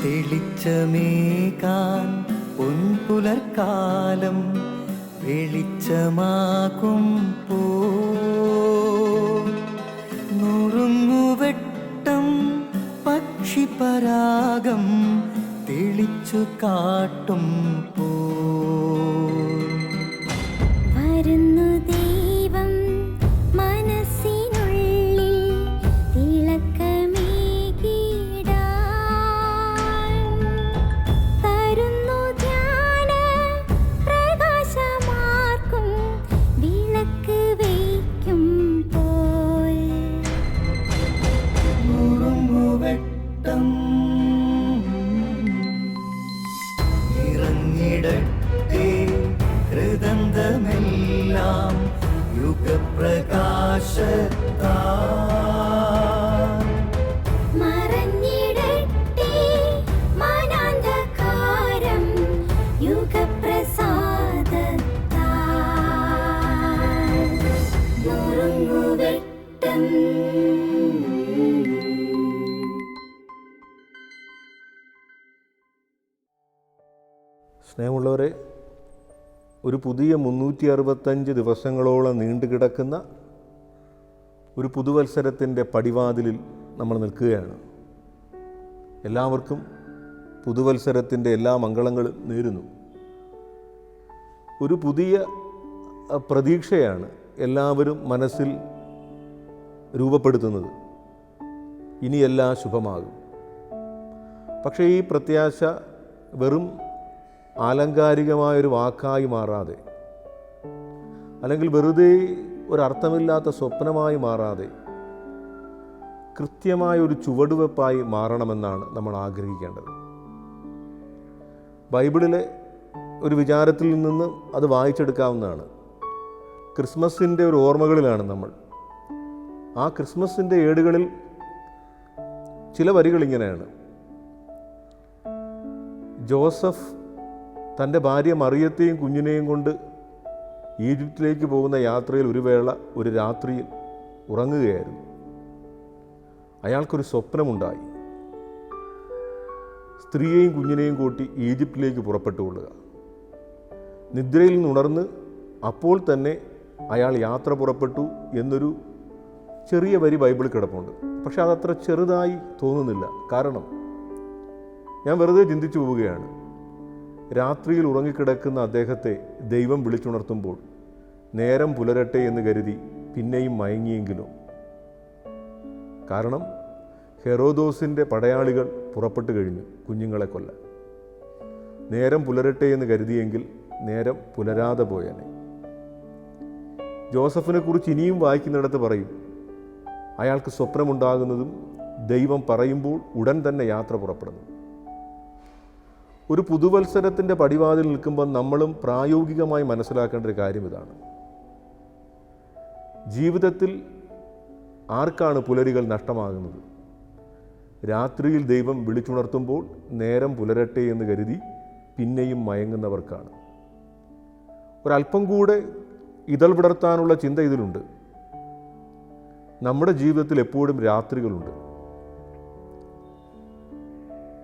തെളിച്ചമേകാൻ പൊൻപുലർക്കാലം വെളിച്ചമാകും നുറുങ്ങുവെട്ടം പക്ഷിപരാഗം തെളിച്ചു കാട്ടും വരുന്നു ദൈവം മനസ്സിനുള്ളിൽ തിളക്കമേകിടാൻ തരുന്നു ധ്യാന പ്രകാശമാർക്കും വിളക്ക് വയ്ക്കുമ്പോൾ നുറുങ്ങുവെട്ടം ഇറങ്ങിടട്ടെ ഹൃദന്തമെല്ലാം യുഗപ്രകാശത്താൽ മറഞ്ഞിടട്ടെ മാനാന്ധകാരം യുഗപ്രസാദത്താൽ നുറുങ്ങുവെട്ടം. സ്നേഹമുള്ളവരെ, ഒരു പുതിയ 365 ദിവസങ്ങളോളം നീണ്ടുകിടക്കുന്ന ഒരു പുതുവത്സരത്തിൻ്റെ പടിവാതിലിൽ നമ്മൾ നിൽക്കുകയാണ്. എല്ലാവർക്കും പുതുവത്സരത്തിൻ്റെ എല്ലാ മംഗളങ്ങളും നേരുന്നു. ഒരു പുതിയ പ്രതീക്ഷയാണ് എല്ലാവരും മനസ്സിൽ രൂപപ്പെടുത്തുന്നത്. ഇനിയെല്ലാം ശുഭമാകും. പക്ഷേ ഈ പ്രത്യാശ വെറും ആലങ്കാരികമായൊരു വാക്കായി മാറാതെ, അല്ലെങ്കിൽ വെറുതെ ഒരർത്ഥമില്ലാത്ത സ്വപ്നമായി മാറാതെ കൃത്യമായൊരു ചുവടുവെപ്പായി മാറണമെന്നാണ് നമ്മൾ ആഗ്രഹിക്കേണ്ടത്. ബൈബിളിലെ ഒരു വിചാരത്തിൽ നിന്ന് അത് വായിച്ചെടുക്കാവുന്നതാണ്. ക്രിസ്മസിൻ്റെ ഒരു ഓർമ്മകളിലാണ് നമ്മൾ. ആ ക്രിസ്മസിൻ്റെ ഏടുകളിൽ ചില വരികൾ ഇങ്ങനെയാണ്: ജോസഫ് തൻ്റെ ഭാര്യ മറിയത്തെയും കുഞ്ഞിനെയും കൊണ്ട് ഈജിപ്തിലേക്ക് പോകുന്ന യാത്രയിൽ ഒരു രാത്രിയിൽ ഉറങ്ങുകയായിരുന്നു. അയാൾക്കൊരു സ്വപ്നമുണ്ടായി. സ്ത്രീയെയും കുഞ്ഞിനെയും കൂട്ടി ഈജിപ്തിലേക്ക് പുറപ്പെട്ടുകൊള്ളുക. നിദ്രയിൽ നിന്നുണർന്ന് അപ്പോൾ തന്നെ അയാൾ യാത്ര പുറപ്പെട്ടു എന്നൊരു ചെറിയ വരി ബൈബിളിൽ കിടപ്പുണ്ട്. പക്ഷെ അതത്ര ചെറുതായി തോന്നുന്നില്ല. കാരണം ഞാൻ വെറുതെ ചിന്തിച്ചു പോവുകയാണ്. രാത്രിയിൽ ഉറങ്ങിക്കിടക്കുന്ന അദ്ദേഹത്തെ ദൈവം വിളിച്ചുണർത്തുമ്പോൾ നേരം പുലരട്ടെ എന്ന് കരുതി പിന്നെയും മയങ്ങിയെങ്കിലോ? കാരണം ഹെറോദോസിൻ്റെ പടയാളികൾ പുറപ്പെട്ടു കഴിഞ്ഞു കുഞ്ഞുങ്ങളെ കൊല്ലാൻ. നേരം പുലരട്ടെ എന്ന് കരുതിയെങ്കിൽ നേരം പുലരാതെ പോയനെ. ജോസഫിനെ കുറിച്ച് ഇനിയും വായിക്കുന്നിടത്ത് പറയും, അയാൾക്ക് സ്വപ്നമുണ്ടാകുന്നതും ദൈവം പറയുമ്പോൾ ഉടൻ തന്നെ യാത്ര പുറപ്പെടുന്നു. ഒരു പുതുവത്സരത്തിൻ്റെ പടിവാതിൽ നിൽക്കുമ്പോൾ നമ്മളും പ്രായോഗികമായി മനസ്സിലാക്കേണ്ട ഒരു കാര്യം ഇതാണ്. ജീവിതത്തിൽ ആർക്കാണ് പുലരികൾ നഷ്ടമാകുന്നത്? രാത്രിയിൽ ദൈവം വിളിച്ചുണർത്തുമ്പോൾ നേരം പുലരട്ടെ എന്ന് കരുതി പിന്നെയും മയങ്ങുന്നവർക്കാണ്. ഒരല്പം കൂടെ ഇതൾ വിടർത്താനുള്ള ചിന്ത ഇതിലുണ്ട്. നമ്മുടെ ജീവിതത്തിൽ എപ്പോഴും രാത്രികളുണ്ട്.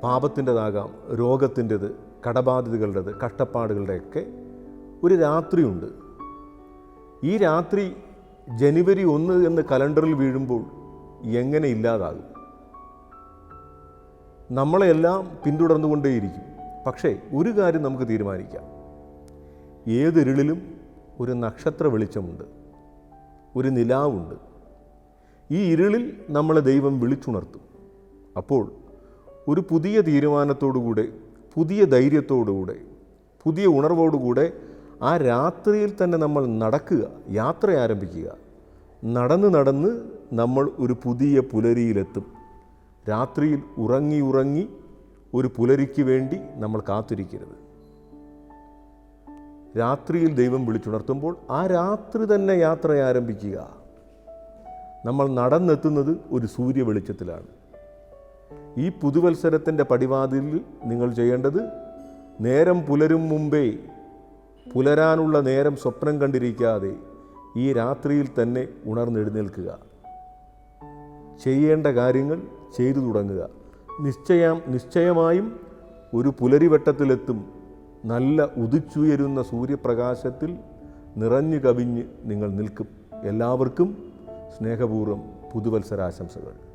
പാപത്തിൻ്റെതാകാം, രോഗത്തിൻ്റെത്, കടബാധ്യതകളുടേത്, കഷ്ടപ്പാടുകളുടെയൊക്കെ ഒരു രാത്രിയുണ്ട്. ഈ രാത്രി ജനുവരി 1 എന്ന് കലണ്ടറിൽ വീഴുമ്പോൾ എങ്ങനെ ഇല്ലാതാകും? നമ്മളെല്ലാം പിന്തുടർന്നുകൊണ്ടേയിരിക്കും. പക്ഷേ ഒരു കാര്യം നമുക്ക് തീരുമാനിക്കാം: ഏതിരുളിലും ഒരു നക്ഷത്ര വെളിച്ചമുണ്ട്, ഒരു നിലാവുണ്ട്. ഈ ഇരുളിൽ നമ്മളെ ദൈവം വിളിച്ചുണർത്തും. അപ്പോൾ ഒരു പുതിയ തീരുമാനത്തോടുകൂടെ, പുതിയ ധൈര്യത്തോടുകൂടെ, പുതിയ ഉണർവോടുകൂടെ ആ രാത്രിയിൽ തന്നെ നമ്മൾ നടക്കുക, യാത്ര ആരംഭിക്കുക. നടന്ന് നമ്മൾ ഒരു പുതിയ പുലരിയിലെത്തും. രാത്രിയിൽ ഉറങ്ങി ഒരു പുലരിക്ക് വേണ്ടി നമ്മൾ കാത്തിരിക്കരുത്. രാത്രിയിൽ ദൈവം വിളിച്ചുണർത്തുമ്പോൾ ആ രാത്രി തന്നെ യാത്ര ആരംഭിക്കുക. നമ്മൾ നടന്നെത്തുന്നത് ഒരു സൂര്യ വെളിച്ചത്തിലാണ്. ഈ പുതുവത്സരത്തിൻ്റെ പടിവാതിലിൽ നിങ്ങൾ ചെയ്യേണ്ടത്, നേരം പുലരും മുമ്പേ, പുലരാനുള്ള നേരം സ്വപ്നം കണ്ടിരിക്കാതെ ഈ രാത്രിയിൽ തന്നെ ഉണർന്നെഴുന്നേൽക്കുക. ചെയ്യേണ്ട കാര്യങ്ങൾ ചെയ്തു തുടങ്ങുക. നിശ്ചയമായും ഒരു പുലരിവട്ടത്തിലെത്തും. നല്ല ഉദിച്ചുയരുന്ന സൂര്യപ്രകാശത്തിൽ നിറഞ്ഞു കവിഞ്ഞ് നിങ്ങൾ നിൽക്കും. എല്ലാവർക്കും സ്നേഹപൂർവ്വം പുതുവത്സരാശംസകൾ.